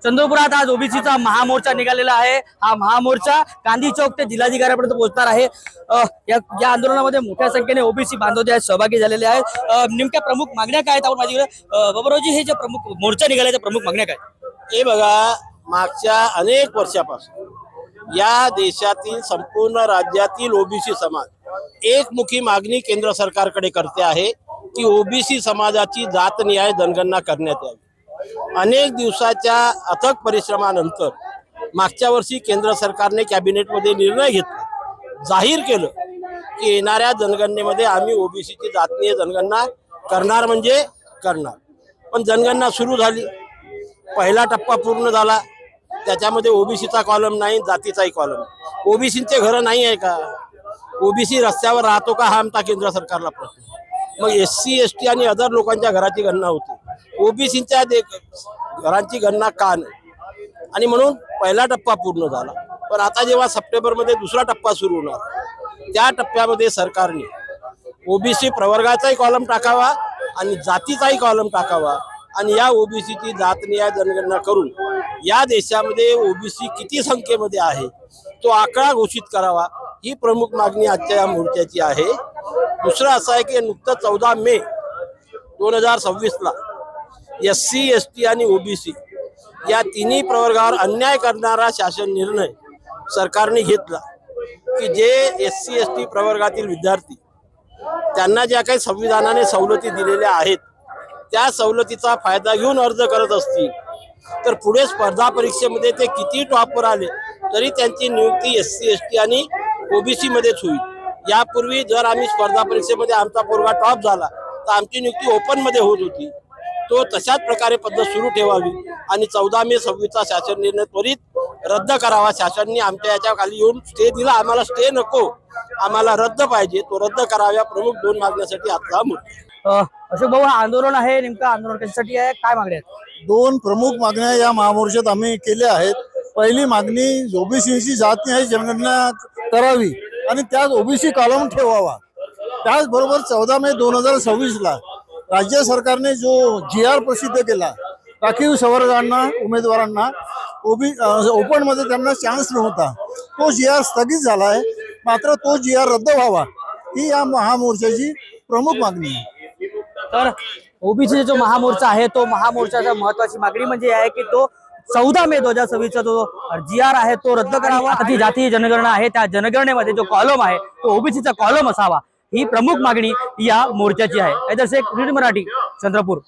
चंद्रपुरात आज ओबीसीचा महामोर्चा निघालेला आहे। हा महामोर्चा गांधी चौक ते जिल्हाधिकाऱ्यापर्यंत पोहोचणार आहे। या आंदोलनामध्ये मोठ्या संख्येने ओबीसी बांधव जे आहेत सहभागी झालेले आहेत। नेमक्या प्रमुख मागण्या काय आहेत आपण माझ्याकडे बाबूरावजी, हे जे प्रमुख मोर्चा निघाला त्या प्रमुख मागण्या काय? हे बघा, मागच्या अनेक वर्षापासून या देशातील संपूर्ण राज्यातील ओबीसी समाज एकमुखी मागणी केंद्र सरकारकडे करते आहे की ओबीसी समाजाची जातनिहाय जनगणना करण्यात यावी। अनेक दिवसाच्या अथक परिश्रमानंतर मागच्या वर्षी केंद्र सरकारने कॅबिनेटमध्ये निर्णय घेतला, जाहीर केलं की येणाऱ्या जनगणनेमध्ये आम्ही ओबीसीची जातनीय जनगणना करणार म्हणजे करणार। पण जनगणना सुरू झाली, पहिला टप्पा पूर्ण झाला, त्याच्यामध्ये ओबीसीचा कॉलम नाही, जातीचाही कॉलम। ओबीसीचे घरं नाही आहे का? ओबीसी रस्त्यावर राहतो का? हा आमचा केंद्र सरकारला प्रश्न। मग एससी एसटी आणि अदर लोकांच्या घराची गणना होती, ओबीसीच्या घरांची गणना का नाही? आणि म्हणून पहिला टप्पा पूर्ण झाला। पण आता जेव्हा सप्टेंबरमध्ये दुसरा टप्पा सुरू होणार, त्या टप्प्यामध्ये सरकारने ओबीसी प्रवर्गाचाही कॉलम टाकावा आणि जातीचाही कॉलम टाकावा आणि या ओबीसीची जातनिहाय जनगणना करून या देशामध्ये ओबीसी किती संख्येमध्ये आहे तो आकडा घोषित करावा, ही प्रमुख मागणी आजच्या या मोर्चाची आहे। दुसरं असं आहे की नुकतं 14 मे 2026ला एससी एसटी आणि ओबीसी या तिन्ही प्रवर्गावर अन्याय करणारा शासन निर्णय सरकारने घेतला की जे एससी एसटी प्रवर्गातील विद्यार्थी त्यांना ज्या काही संविधानाने सवलती दिलेल्या आहेत त्या सवलतीचा फायदा घेऊन अर्ज करत असतील तर पुढे स्पर्धा परीक्षेमध्ये ते किती टॉपवर आले तरी त्यांची नियुक्ती एससी एसटी आणि ओबीसी मध्येच होईल। यापूर्वी जर आम्ही स्पर्धा परीक्षेमध्ये आमचा पोरगा टॉप झाला तर आमची नियुक्ती ओपन मध्ये होत होती। तो तशाच प्रकारे पद्धत सुरू ठेवावी आणि 14 मे 26चा शासन निर्णय त्वरित रद्द करावा। शासनाने आमच्या याच्या खाली येऊन स्टे दिला, आम्हाला स्टे नको, आम्हाला रद्द पाहिजे, तो रद्द कराव्या। प्रमुख दोन मागण्यासाठी आपला मोर्चा। अशोक भाऊ, हा आंदोलन आहे, नेमकं आंदोलन कशासाठी आहे, काय मागण्या आहेत? दोन प्रमुख मागण्या या महामोर्चात आम्ही केल्या आहेत। पहिली मागणी ओबीसीची जातनिहाय जनगणना करावी आणि त्यात ओबीसी कॉलम ठेवावा। त्याचबरोबर 14 मे 2026ला राज्य सरकारने जो GR प्रसिद्ध केला, राखीव संवर्गांना उमेदवारांना ओपन मध्ये त्यांना चान्स नव्हता, तो GR स्थगित झाला आहे। मात्र तो GR रद्द व्हावा ही या महामोर्चाची प्रमुख मागणी आहे। तर ओबीसी जो महामोर्चा आहे तो महामोर्चाचा महत्वाची मागणी म्हणजे आहे की तो 14 मे 2026चा जो GR आहे तो रद्द करावा। ती जातीय जनगणना आहे, त्या जनगणनेमध्ये जो कॉलम आहे तो ओबीसीचा कॉलम असावा, ही प्रमुख मागणी या मोर्चाची आहे। शेख, मराठी, चंद्रपूर।